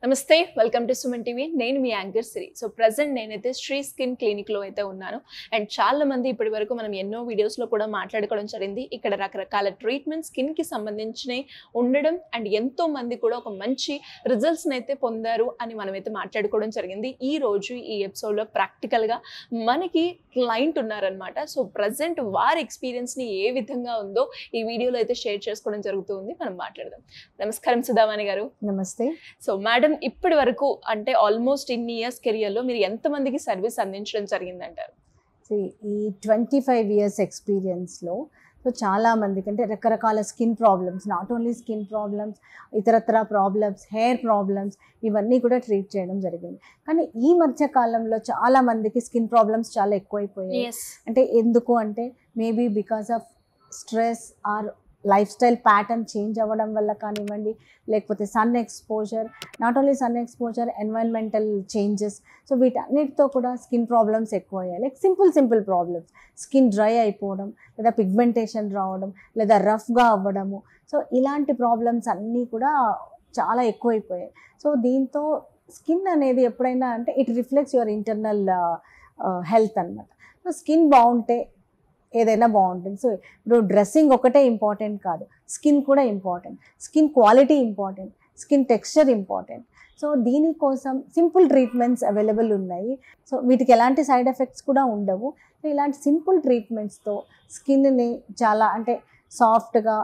నమస్తే, welcome to Suman TV. నేను మీ anchor సిరి. So present నేనైతే శ్రీ స్కిన్ క్లినిక్లో అయితే ఉన్నాను. అండ్ చాలా మంది ఇప్పటి వరకు మనం ఎన్నో వీడియోస్లో కూడా మాట్లాడుకోవడం జరిగింది. ఇక్కడ రకరకాల ట్రీట్మెంట్ స్కిన్కి సంబంధించినవి ఉండడం అండ్ ఎంతో మంది కూడా ఒక మంచి రిజల్ట్స్ని అయితే పొందారు అని మనమైతే మాట్లాడుకోవడం జరిగింది. ఈ రోజు ఈ ఎపిసోడ్లో ప్రాక్టికల్గా మనకి క్లయింట్ ఉన్నారనమాట. సో ప్రెసెంట్ వారి ఎక్స్పీరియన్స్ని ఏ విధంగా ఉందో ఈ వీడియోలో అయితే షేర్ చేసుకోవడం జరుగుతుంది. మనం మాట్లాడదాం. నమస్కారం సుధావాణి గారు. నమస్తే. సో మేడం, ఇప్పటి వరకు అంటే ఆల్మోస్ట్ ఇన్ని ఇయర్స్ కెరియర్లో మీరు ఎంతమందికి సర్వీస్ అందించడం జరిగిందంటారు? ఈ 25 ఇయర్స్ ఎక్స్పీరియన్స్లో సో చాలా మందికి అంటే రకరకాల skin problems, not only skin problems, ఇతరత్ర ప్రాబ్లమ్స్, హెయిర్ ప్రాబ్లమ్స్ ఇవన్నీ కూడా ట్రీట్ చేయడం జరిగింది. కానీ ఈ మధ్య కాలంలో చాలా మందికి స్కిన్ ప్రాబ్లమ్స్ చాలా ఎక్కువైపోయాయి. అంటే ఎందుకు అంటే maybe because of stress or life style pattern change అవ్వడం వల్ల కానివ్వండి, లేకపోతే sun exposure, not only sun exposure, environmental changes. So వీటన్నిటితో కూడా స్కిన్ ప్రాబ్లమ్స్ ఎక్కువయ్యాయి. Like simple problems, skin dry అయిపోవడం, లేదా పిగ్మెంటేషన్ రావడం, లేదా రఫ్గా అవ్వడము. సో ఇలాంటి ప్రాబ్లమ్స్ అన్నీ కూడా చాలా ఎక్కువైపోయాయి. సో దీంతో స్కిన్ అనేది ఎప్పుడైనా అంటే it reflects your internal health అనమాట. సో స్కిన్ బాగుంటే ఏదైనా బాగుంటుంది. సో ఇప్పుడు డ్రెస్సింగ్ ఒకటే ఇంపార్టెంట్ కాదు, స్కిన్ కూడా important, skin quality important, skin texture important. So దీనికోసం సింపుల్ ట్రీట్మెంట్స్ అవైలబుల్ ఉన్నాయి. సో వీటికి ఎలాంటి సైడ్ ఎఫెక్ట్స్ కూడా ఉండవు. సో ఇలాంటి సింపుల్ ట్రీట్మెంట్స్తో స్కిన్ని చాలా అంటే సాఫ్ట్గా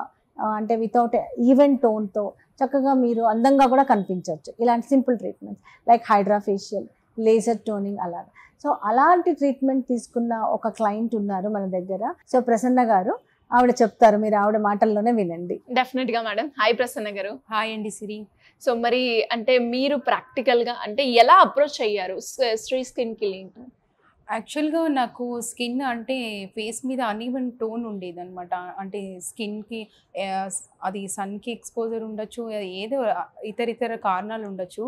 అంటే వితౌట్ ఈవెన్ టోన్తో చక్కగా మీరు అందంగా కూడా కనిపించవచ్చు. ఇలాంటి simple treatments like hydra facial, laser toning అలా. సో అలాంటి ట్రీట్మెంట్ తీసుకున్న ఒక క్లయింట్ ఉన్నారు మన దగ్గర. సో ప్రసన్న గారు, ఆవిడ చెప్తారు, మీరు ఆవిడ మాటల్లోనే వినండి. డెఫినెట్గా మేడం. హాయ్ ప్రసన్న గారు. హాయ్ అండి సిరి. సో మరి అంటే మీరు ప్రాక్టికల్గా అంటే ఎలా అప్రోచ్ అయ్యారు శ్రీ స్కిన్ క్లినిక్? యాక్చువల్గా నాకు స్కిన్ అంటే ఫేస్ మీద అన్ఈవెన్ టోన్ ఉండేదన్నమాట. అంటే స్కిన్కి అది సన్కి ఎక్స్పోజర్ ఉండొచ్చు, ఏదో ఇతర కారణాలు ఉండొచ్చు.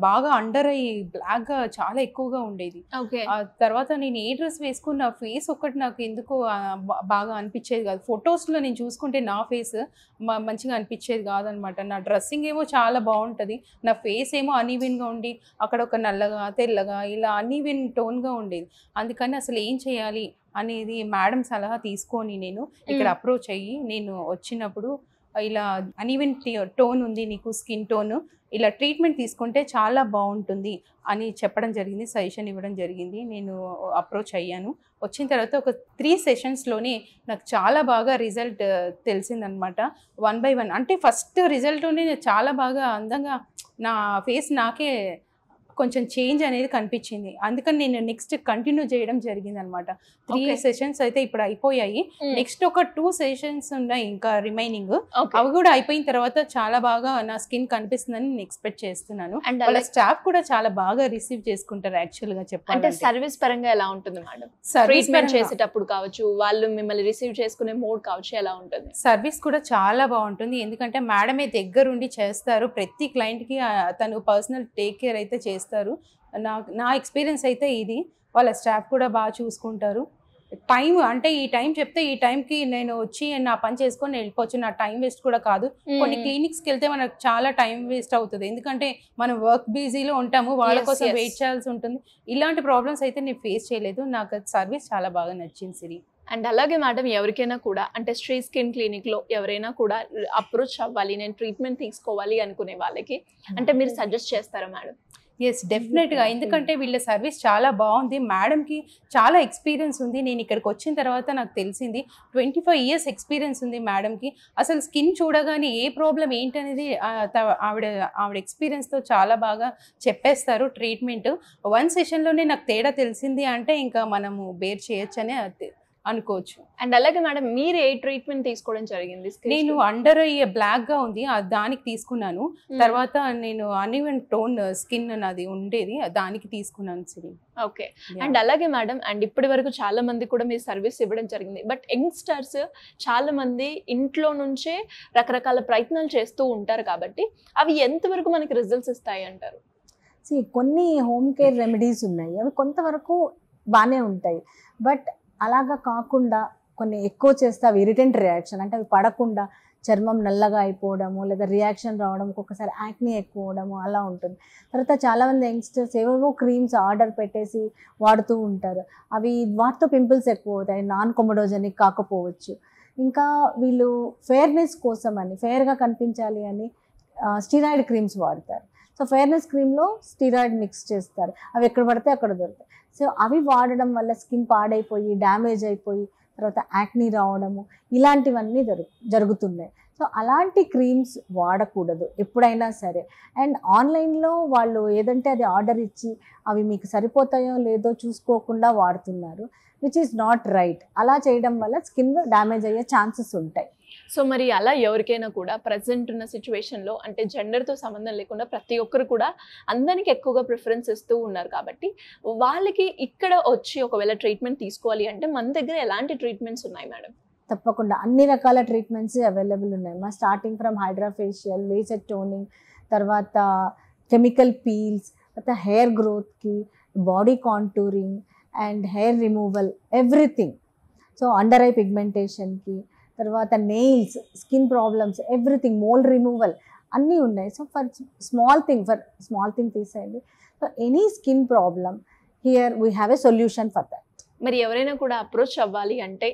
బాగా అండర్ ఐ బ్లాక్గా చాలా ఎక్కువగా ఉండేది. ఓకే. తర్వాత నేను ఏ డ్రెస్ వేసుకున్న ఫేస్ ఒక్కటి నాకు ఎందుకో బాగా అనిపించేది కాదు. ఫొటోస్లో నేను చూసుకుంటే నా ఫేస్ మంచిగా అనిపించేది కాదనమాట. నా డ్రెస్సింగ్ ఏమో చాలా బాగుంటుంది, నా ఫేస్ ఏమో అన్ఈవెన్గా ఉండి అక్కడ ఒక నల్లగా తెల్లగా ఇలా అన్ఈవెన్ టోన్గా ఉండేది. అందుకని అసలు ఏం చేయాలి అనేది మేడం సలహా తీసుకొని నేను ఇక్కడ అప్రోచ్ అయ్యి, నేను వచ్చినప్పుడు ఇలా అన్ఈవెన్ టోన్ ఉంది నీకు స్కిన్ టోన్, ఇలా ట్రీట్మెంట్ తీసుకుంటే చాలా బాగుంటుంది అని చెప్పడం జరిగింది, సజెషన్ ఇవ్వడం జరిగింది. నేను అప్రోచ్ అయ్యాను. వచ్చిన తర్వాత ఒక 3 సెషన్స్లోనే నాకు చాలా బాగా రిజల్ట్ తెలిసిందనమాట. 1 by 1 అంటే ఫస్ట్ రిజల్ట్లోనే చాలా బాగా అందంగా నా ఫేస్ నాకే కొంచెం చేంజ్ అనేది కనిపించింది. అందుకని నేను నెక్స్ట్ కంటిన్యూ చేయడం జరిగింది అనమాట. 3 సెషన్స్ అయితే ఇప్పుడు అయిపోయాయి. నెక్స్ట్ ఒక 2 సెషన్స్ ఉన్నాయి ఇంకా రిమైనింగ్. అవి కూడా అయిపోయిన తర్వాత చాలా బాగా నా స్కిన్ కనిపిస్తుందని నేను ఎక్స్పెక్ట్ చేస్తున్నాను. అండ్ వాళ్ళ స్టాఫ్ కూడా చాలా బాగా రిసీవ్ చేసుకుంటారు. యాక్చువల్గా చెప్పాలంటే సర్వీస్ పరంగా ఎలా ఉంటుంది మేడం? ట్రీట్మెంట్ చేసేటప్పుడు కావచ్చు, వాళ్ళు మిమ్మల్ని రిసీవ్ చేసుకునే మోడ్ కావచ్చు, ఎలా ఉంటుంది? సర్వీస్ కూడా చాలా బాగుంటుంది. ఎందుకంటే మేడమే దగ్గరుండి చేస్తారు. ప్రతి క్లయింట్కి తను పర్సనల్ టేక్ కేర్ అయితే చేస్తారు. నా ఎక్స్పీరియన్స్ అయితే ఇది. వాళ్ళ స్టాఫ్ కూడా బాగా చూసుకుంటారు. టైం అంటే ఈ టైం చెప్తే ఈ టైంకి నేను వచ్చి నా పని చేసుకొని వెళ్ళిపోవచ్చు. నా టైం వేస్ట్ కూడా కాదు. కొన్ని క్లినిక్స్కి వెళ్తే మనకు చాలా టైం వేస్ట్ అవుతుంది, ఎందుకంటే మనం వర్క్ బిజీలో ఉంటాము, వాళ్ళ కోసం వెయిట్ చేయాల్సి ఉంటుంది. ఇలాంటి ప్రాబ్లమ్స్ అయితే నేను ఫేస్ చేయలేదు. నాకు సర్వీస్ చాలా బాగా నచ్చింది సిరి. అండ్ అలాగే మేడం, ఎవరికైనా కూడా అంటే శ్రీ స్కిన్ క్లినిక్లో ఎవరైనా కూడా అప్రోచ్ అవ్వాలి, నేను ట్రీట్మెంట్ తీసుకోవాలి అనుకునే వాళ్ళకి అంటే మీరు సజెస్ట్ చేస్తారా మేడం? ఎస్, డెఫినెట్గా. ఎందుకంటే వీళ్ళ సర్వీస్ చాలా బాగుంది. మేడంకి చాలా ఎక్స్పీరియన్స్ ఉంది. నేను ఇక్కడికి వచ్చిన తర్వాత నాకు తెలిసింది 25 ఇయర్స్ ఎక్స్పీరియన్స్ ఉంది మేడంకి. అసలు స్కిన్ చూడగానే ఏ ప్రాబ్లం ఏంటనేది ఆవిడ ఎక్స్పీరియన్స్తో చాలా బాగా చెప్పేస్తారు. ట్రీట్మెంట్ 1 సెషన్లోనే నాకు తేడా తెలిసింది అంటే ఇంకా మనము బేర్ చేయొచ్చనే అనుకోవచ్చు. అండ్ అలాగే మేడం, మీరు ఏ ట్రీట్మెంట్ తీసుకోవడం జరిగింది? నేను అండర్ ఐ బ్లాక్గా ఉంది, దానికి తీసుకున్నాను. తర్వాత నేను అన్ఈవెన్ టోన్ స్కిన్ నాది ఉండేది, దానికి తీసుకున్నాను సిరి. ఓకే. అండ్ అలాగే మేడం, అండ్ ఇప్పటి వరకు చాలా మంది కూడా మీరు సర్వీస్ ఇవ్వడం జరిగింది. బట్ యంగ్స్టర్స్ చాలా మంది ఇంట్లో నుంచే రకరకాల ప్రయత్నాలు చేస్తూ ఉంటారు కాబట్టి అవి ఎంతవరకు మనకి రిజల్ట్స్ ఇస్తాయి అంటారు? కొన్ని హోమ్ కేర్ రెమెడీస్ ఉన్నాయి, అవి కొంతవరకు బాగానే ఉంటాయి. బట్ అలాగా కాకుండా కొన్ని ఎక్కువ చేస్తే అవి ఇరిటెంట్ రియాక్షన్, అంటే అవి పడకుండా చర్మం నల్లగా అయిపోవడము, లేదా రియాక్షన్ రావడం, ఒక్కొక్కసారి యాక్ని ఎక్కువ అవడము అలా ఉంటుంది. తర్వాత చాలామంది యంగ్స్టర్స్ ఏవేవో క్రీమ్స్ ఆర్డర్ పెట్టేసి వాడుతూ ఉంటారు. అవి వాటితో పింపుల్స్ ఎక్కువ అవుతాయి, నాన్ కొమడోజెనిక్ కాకపోవచ్చు. ఇంకా వీళ్ళు ఫెయిర్నెస్ కోసం అని, ఫెయిర్గా కనిపించాలి అని స్టీరాయిడ్ క్రీమ్స్ వాడతారు. సో ఫెయిర్నెస్ క్రీమ్లో స్టీరాయిడ్ మిక్స్ చేస్తారు, అవి ఎక్కడ పడితే అక్కడ దొరుకుతాయి. సో అవి వాడడం వల్ల స్కిన్ పాడైపోయి డ్యామేజ్ అయిపోయి తర్వాత యాక్ని రావడము ఇలాంటివన్నీ జరుగుతున్నాయి. సో అలాంటి క్రీమ్స్ వాడకూడదు ఎప్పుడైనా సరే. అండ్ ఆన్లైన్లో వాళ్ళు ఏదంటే అది ఆర్డర్ ఇచ్చి అవి మీకు సరిపోతాయో లేదో చూసుకోకుండా వాడుతున్నారు, విచ్ ఈస్ నాట్ రైట్. అలా చేయడం వల్ల స్కిన్ డ్యామేజ్ అయ్యే ఛాన్సెస్ ఉంటాయి. సో మరి అలా ఎవరికైనా కూడా ప్రజెంట్ ఉన్న సిచ్యువేషన్లో అంటే జెండర్తో సంబంధం లేకుండా ప్రతి ఒక్కరు కూడా అందరికి ఎక్కువగా ప్రిఫరెన్స్ ఇస్తూ ఉన్నారు కాబట్టి వాళ్ళకి ఇక్కడ వచ్చి ఒకవేళ ట్రీట్మెంట్ తీసుకోవాలి అంటే మన దగ్గర ఎలాంటి ట్రీట్మెంట్స్ ఉన్నాయి మేడం? తప్పకుండా అన్ని రకాల ట్రీట్మెంట్స్ అవైలబుల్ ఉన్నాయి మా. Starting from hydrafacial, laser toning, తర్వాత కెమికల్ పీల్స్, తర్వాత హెయిర్ గ్రోత్కి, body contouring and hair removal, everything. So under eye పిగ్మెంటేషన్కి, తర్వాత nails, skin problems, everything, mole removal అన్నీ ఉన్నాయి. సో ఫర్ స్మాల్ థింగ్ తీసేయండి. So any skin problem here we have a solution for that. మరి ఎవరైనా కూడా approach అవ్వాలి అంటే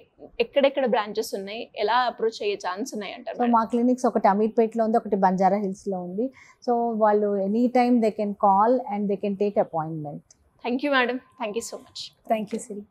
ఎక్కడెక్కడ బ్రాంచెస్ ఉన్నాయి, ఎలా అప్రోచ్ అయ్యే ఛాన్స్ ఉన్నాయి అంటారు? సో మా క్లినిక్స్ ఒకటి అమీర్పేట్లో ఉంది, ఒకటి బంజారా హిల్స్లో ఉంది. సో వాళ్ళు any time they can call and they can take appointment. Thank you madam, thank you so much. Thank you Siri.